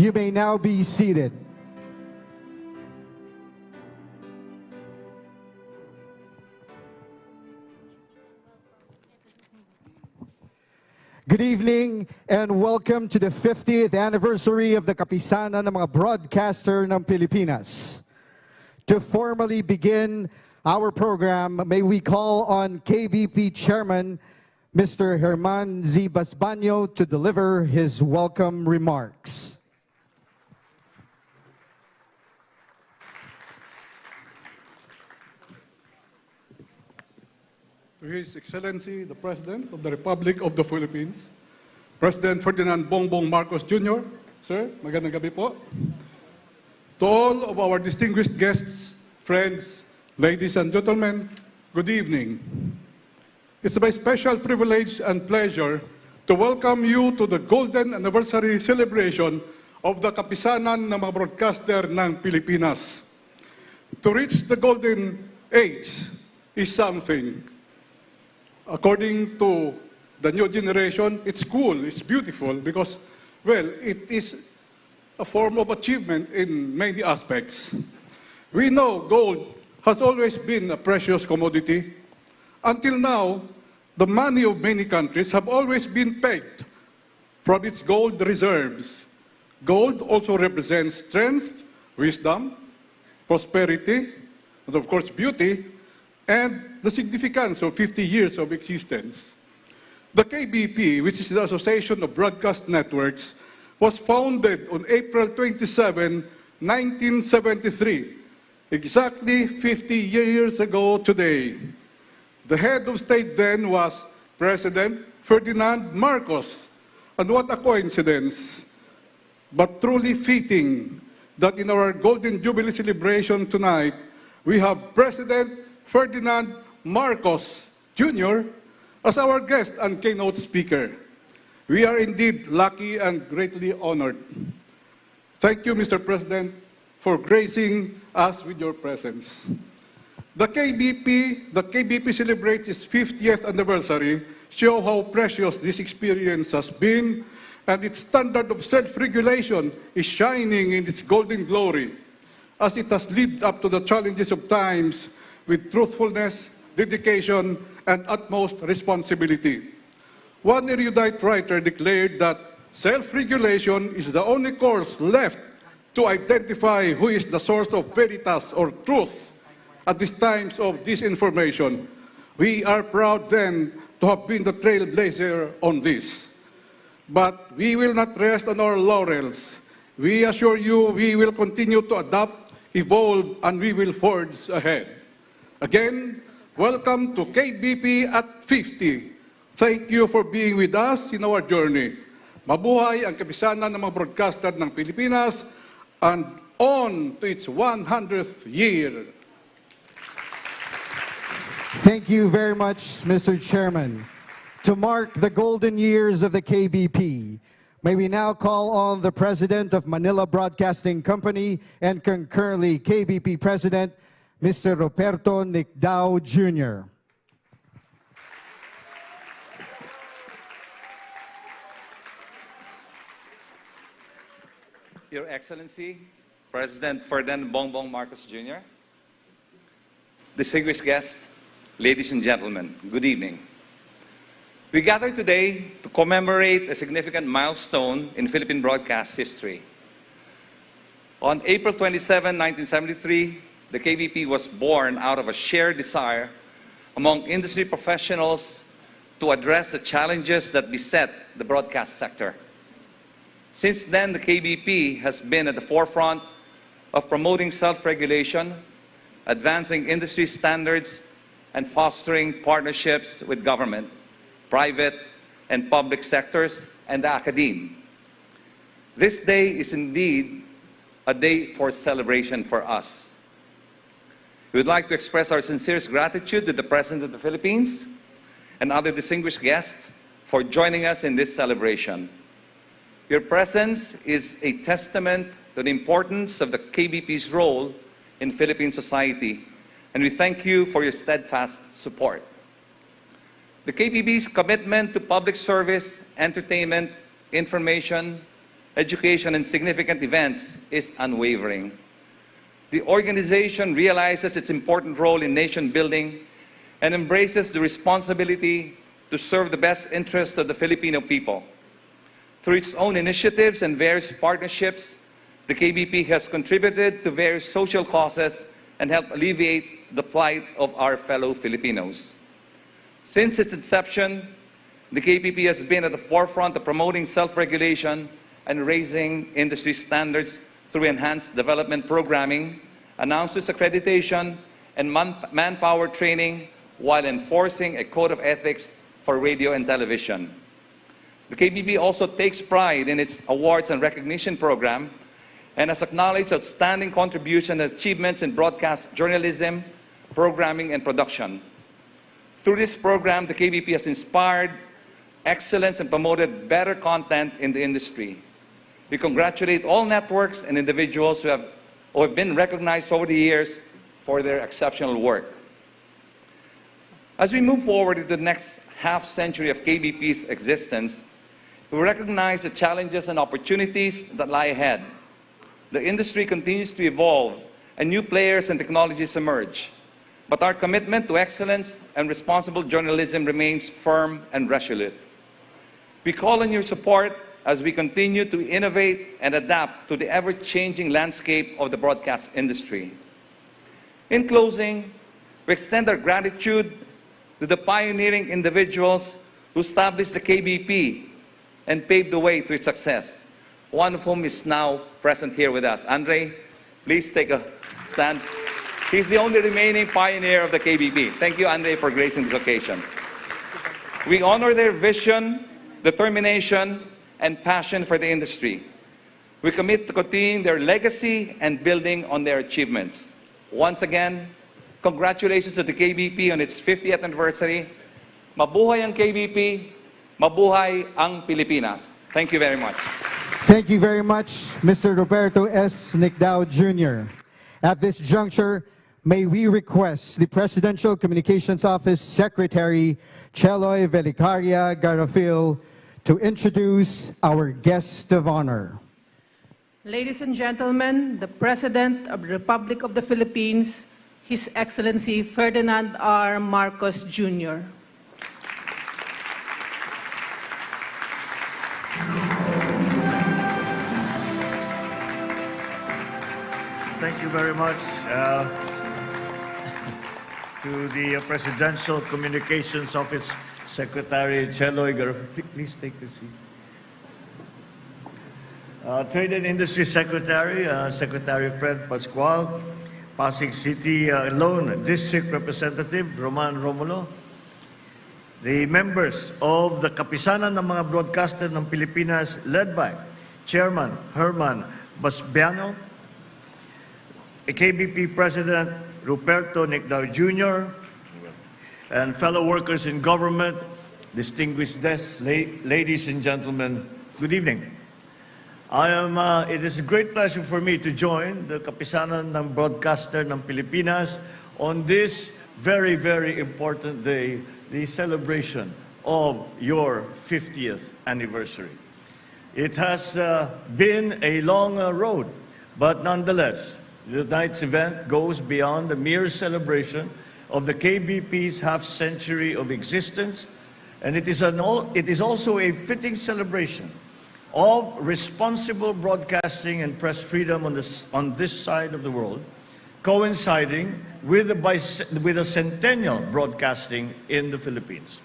You may now be seated. Good evening and welcome to the 50th anniversary of the Kapisanan ng mga Brodkaster ng Pilipinas. To formally begin our program, may we call on KBP Chairman Mr. Herman Z. Basbanyo to deliver his welcome remarks. To His Excellency, the President of the Republic of the Philippines, President Ferdinand Bongbong Marcos Jr., Sir, magandang gabi po. To all of our distinguished guests, friends, ladies and gentlemen, good evening. It's my special privilege and pleasure to welcome you to the Golden Anniversary celebration of the Kapisanan ng mga Brodkaster ng Pilipinas. To reach the Golden Age is something. According to the new generation, it's cool, it's beautiful because, well, it is a form of achievement in many aspects. We know gold has always been a precious commodity. Until now, the money of many countries have always been pegged from its gold reserves. Gold also represents strength, wisdom, prosperity, and of course beauty, and the significance of 50 years of existence. The KBP, which is the Association of Broadcast Networks, was founded on April 27, 1973, exactly 50 years ago today. The head of state then was President Ferdinand Marcos. And what a coincidence, but truly fitting that in our Golden Jubilee celebration tonight, we have President Ferdinand Marcos Jr. as our guest and keynote speaker. We are indeed lucky and greatly honored. Thank you, Mr. President, for gracing us with your presence. The KBP celebrates its 50th anniversary, show how precious this experience has been, and its standard of self-regulation is shining in its golden glory, as it has lived up to the challenges of times with truthfulness, dedication, and utmost responsibility. One erudite writer declared that self-regulation is the only course left to identify who is the source of veritas or truth at these times of disinformation. We are proud then to have been the trailblazer on this. But we will not rest on our laurels. We assure you we will continue to adapt, evolve, and we will forge ahead. Again, welcome to KBP at 50. Thank you for being with us in our journey. Mabuhay ang Kapisanan ng mga Brodkaster ng Pilipinas and on to its 100th year. Thank you very much, Mr. Chairman. To mark the golden years of the KBP, may we now call on the President of Manila Broadcasting Company and concurrently KBP President, Mr. Roberto Nicdao Jr. Your Excellency, President Ferdinand Bongbong Marcos Jr., distinguished guests, ladies and gentlemen, good evening. We gather today to commemorate a significant milestone in Philippine broadcast history. On April 27, 1973, the KBP was born out of a shared desire among industry professionals to address the challenges that beset the broadcast sector. Since then, the KBP has been at the forefront of promoting self-regulation, advancing industry standards, and fostering partnerships with government, private and public sectors, and the academe. This day is indeed a day for celebration for us. We would like to express our sincerest gratitude to the President of the Philippines and other distinguished guests for joining us in this celebration. Your presence is a testament to the importance of the KBP's role in Philippine society, and we thank you for your steadfast support. The KBP's commitment to public service, entertainment, information, education, and significant events is unwavering. The organization realizes its important role in nation building and embraces the responsibility to serve the best interests of the Filipino people. Through its own initiatives and various partnerships, the KBP has contributed to various social causes and helped alleviate the plight of our fellow Filipinos. Since its inception, the KBP has been at the forefront of promoting self-regulation and raising industry standards through enhanced development programming, announces accreditation, and manpower training while enforcing a code of ethics for radio and television. The KBP also takes pride in its awards and recognition program and has acknowledged outstanding contributions and achievements in broadcast journalism, programming, and production. Through this program, the KBP has inspired excellence and promoted better content in the industry. We congratulate all networks and individuals who have been recognized over the years for their exceptional work. As we move forward into the next half-century of KBP's existence, we recognize the challenges and opportunities that lie ahead. The industry continues to evolve and new players and technologies emerge. But our commitment to excellence and responsible journalism remains firm and resolute. We call on your support as we continue to innovate and adapt to the ever-changing landscape of the broadcast industry. In closing, we extend our gratitude to the pioneering individuals who established the KBP and paved the way to its success, one of whom is now present here with us. Andre, please take a stand. He's the only remaining pioneer of the KBP. Thank you, Andre, for gracing this occasion. We honor their vision, determination, and passion for the industry. We commit to continuing their legacy and building on their achievements. Once again, congratulations to the KBP on its 50th anniversary. Mabuhay ang KBP, mabuhay ang Pilipinas. Thank you very much. Thank you very much, Mr. Roberto S. Nicdao Jr. At this juncture, may we request the Presidential Communications Office Secretary, Cheloy Velicaria Garafil, to introduce our guest of honor. Ladies and gentlemen, the President of the Republic of the Philippines, His Excellency Ferdinand R. Marcos Jr. Thank you very much to the Presidential Communications Office Secretary Cheloy Garafil. Please take your seats. Trade and Industry Secretary, Secretary Fred Pascual, Pasig City Lone District Representative Roman Romulo, the members of the Kapisanan ng mga Brodkaster ng Pilipinas led by Chairman Herman Basbiano, KBP President Ruperto Nicdao Jr., and fellow workers in government, distinguished guests, ladies and gentlemen, good evening. It is a great pleasure for me to join the Kapisanan ng Brodkaster ng Pilipinas on this very, very important day, the celebration of your 50th anniversary. It has been a long road, but nonetheless, tonight's event goes beyond the mere celebration of the KBP's half-century of existence, and it is also a fitting celebration of responsible broadcasting and press freedom on this side of the world, coinciding with a centennial broadcasting in the Philippines.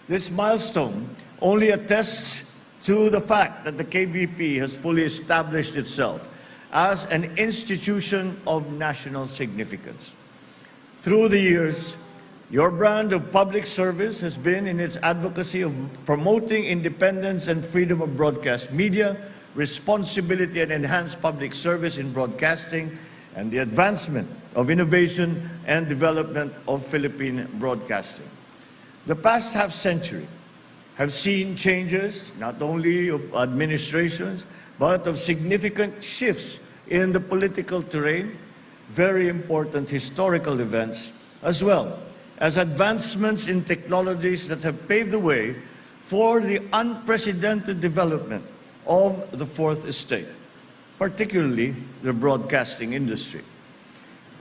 This milestone only attests to the fact that the KBP has fully established itself as an institution of national significance. Through the years, your brand of public service has been in its advocacy of promoting independence and freedom of broadcast media, responsibility and enhanced public service in broadcasting, and the advancement of innovation and development of Philippine broadcasting. The past half-century have seen changes, not only of administrations, but of significant shifts in the political terrain, very important historical events, as well as advancements in technologies that have paved the way for the unprecedented development of the fourth estate, particularly the broadcasting industry.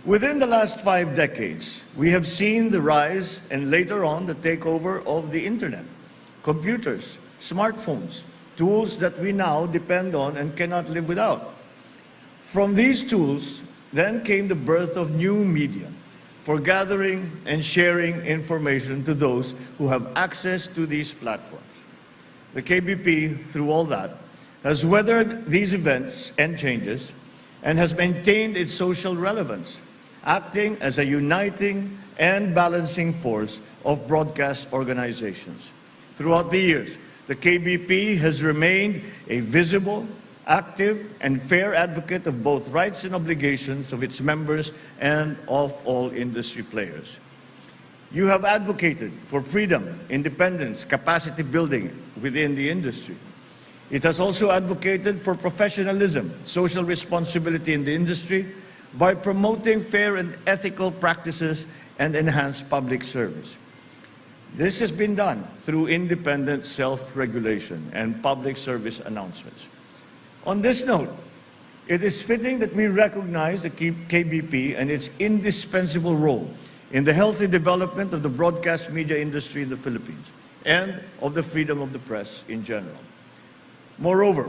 Within the last 5 decades, we have seen the rise and later on the takeover of the internet, computers, smartphones, tools that we now depend on and cannot live without. From these tools then came the birth of new media for gathering and sharing information to those who have access to these platforms. The KBP, through all that, has weathered these events and changes and has maintained its social relevance, acting as a uniting and balancing force of broadcast organizations. Throughout the years, the KBP has remained a visible, active, and fair advocate of both rights and obligations of its members and of all industry players. You have advocated for freedom, independence, capacity building within the industry. It has also advocated for professionalism, social responsibility in the industry by promoting fair and ethical practices and enhanced public service. This has been done through independent self-regulation and public service announcements. On this note, it is fitting that we recognize the KBP and its indispensable role in the healthy development of the broadcast media industry in the Philippines and of the freedom of the press in general. Moreover,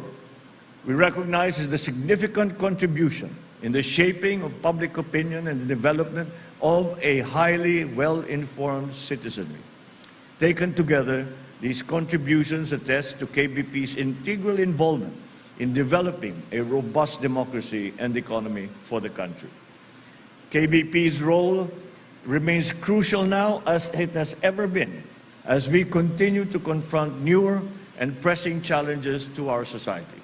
we recognize the significant contribution in the shaping of public opinion and the development of a highly well-informed citizenry. Taken together, these contributions attest to KBP's integral involvement in developing a robust democracy and economy for the country. KBP's role remains crucial now as it has ever been, as we continue to confront newer and pressing challenges to our society,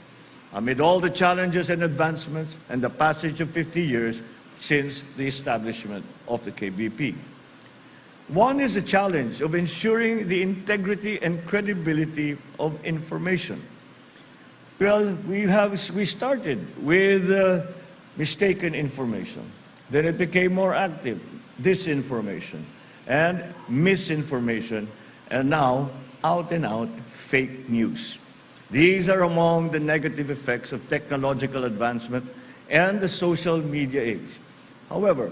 amid all the challenges and advancements and the passage of 50 years since the establishment of the KBP. One is the challenge of ensuring the integrity and credibility of information. Well, we started with mistaken information. Then it became more active, disinformation and misinformation, and now out and out fake news. These are among the negative effects of technological advancement and the social media age. However,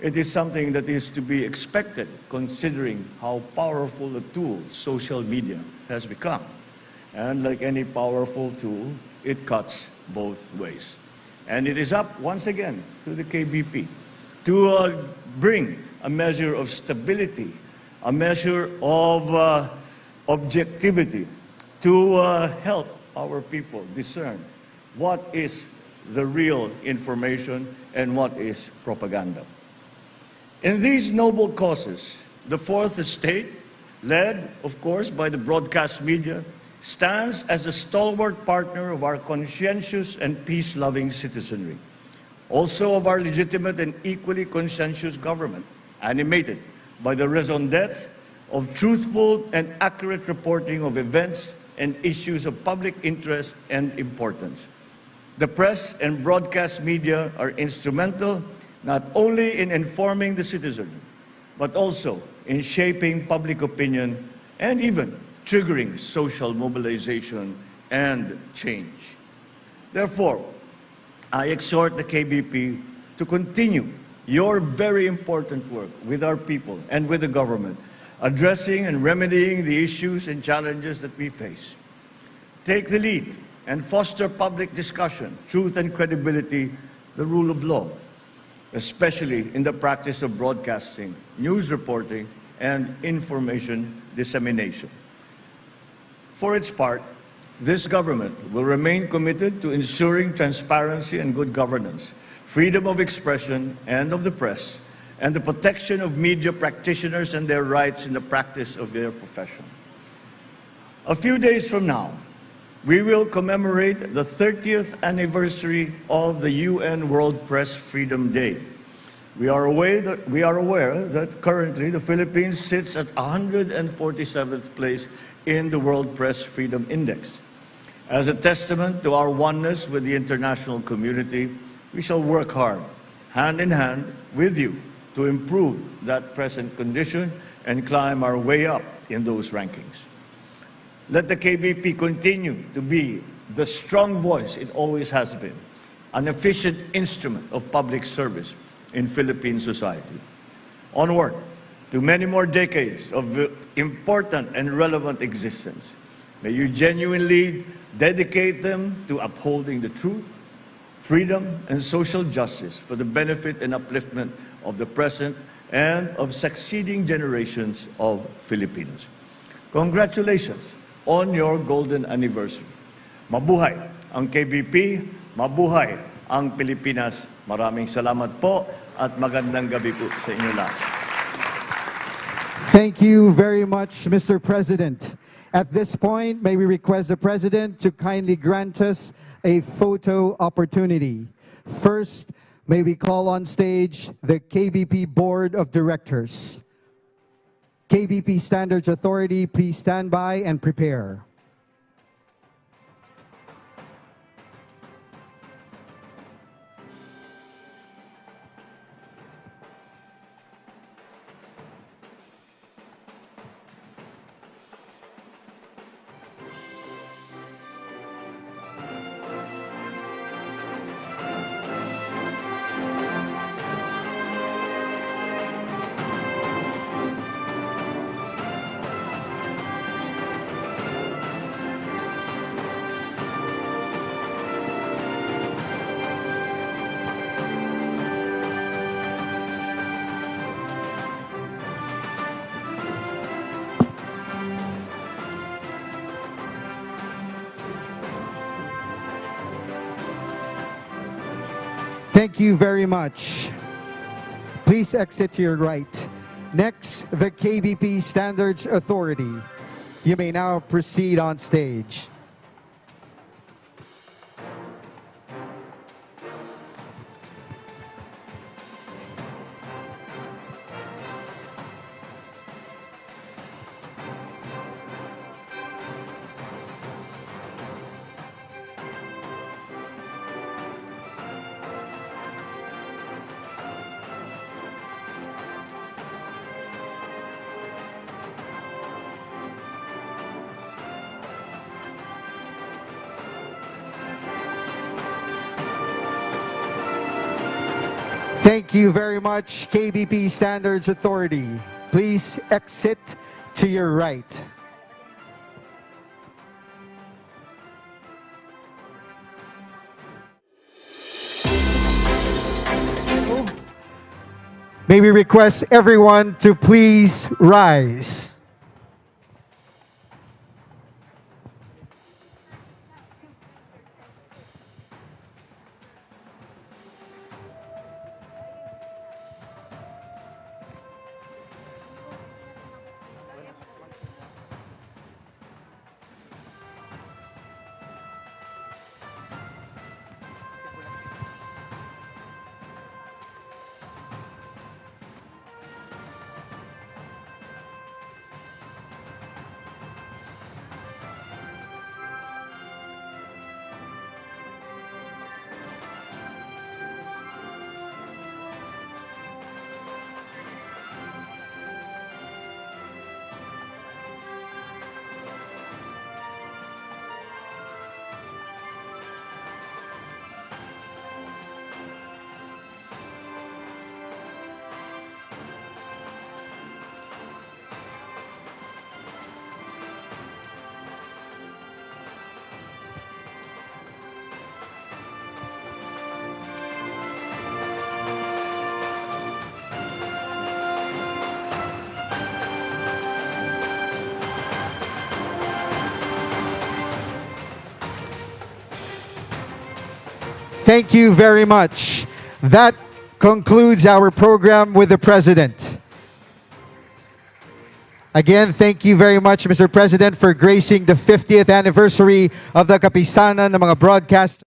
it is something that is to be expected considering how powerful a tool social media has become. And like any powerful tool, it cuts both ways. And it is up once again to the KBP to bring a measure of stability, a measure of objectivity, to help our people discern what is the real information and what is propaganda. In these noble causes, the fourth estate, led, of course, by the broadcast media, stands as a stalwart partner of our conscientious and peace-loving citizenry, also of our legitimate and equally conscientious government, animated by the raison d'etre of truthful and accurate reporting of events and issues of public interest and importance. The press and broadcast media are instrumental not only in informing the citizenry, but also in shaping public opinion and even triggering social mobilization and change. Therefore, I exhort the KBP to continue your very important work with our people and with the government, addressing and remedying the issues and challenges that we face. Take the lead and foster public discussion, truth and credibility, the rule of law, especially in the practice of broadcasting, news reporting, and information dissemination. For its part, this government will remain committed to ensuring transparency and good governance, freedom of expression and of the press, and the protection of media practitioners and their rights in the practice of their profession. A few days from now, we will commemorate the 30th anniversary of the UN World Press Freedom Day. We are aware that currently the Philippines sits at 147th place in the World Press Freedom Index. As a testament to our oneness with the international community, we shall work hard, hand in hand with you, to improve that present condition and climb our way up in those rankings. Let the KBP continue to be the strong voice it always has been, an efficient instrument of public service in Philippine society. Onward to many more decades of important and relevant existence. May you genuinely dedicate them to upholding the truth, freedom, and social justice for the benefit and upliftment of the present and of succeeding generations of Filipinos. Congratulations on your golden anniversary. Mabuhay ang KBP, mabuhay ang Pilipinas. Maraming salamat po at magandang gabi po sa inyo lahat. Thank you very much, Mr. President. At this point, may we request the President to kindly grant us a photo opportunity. First, may we call on stage the KBP Board of Directors. KBP Standards Authority, please stand by and prepare. Thank you very much. Please exit to your right. Next, the KBP Standards Authority. You may now proceed on stage. Thank you very much, KBP Standards Authority. Please exit to your right. May we request everyone to please rise. Thank you very much. That concludes our program with the President. Again, thank you very much, Mr. President, for gracing the 50th anniversary of the Kapisanan ng mga broadcast.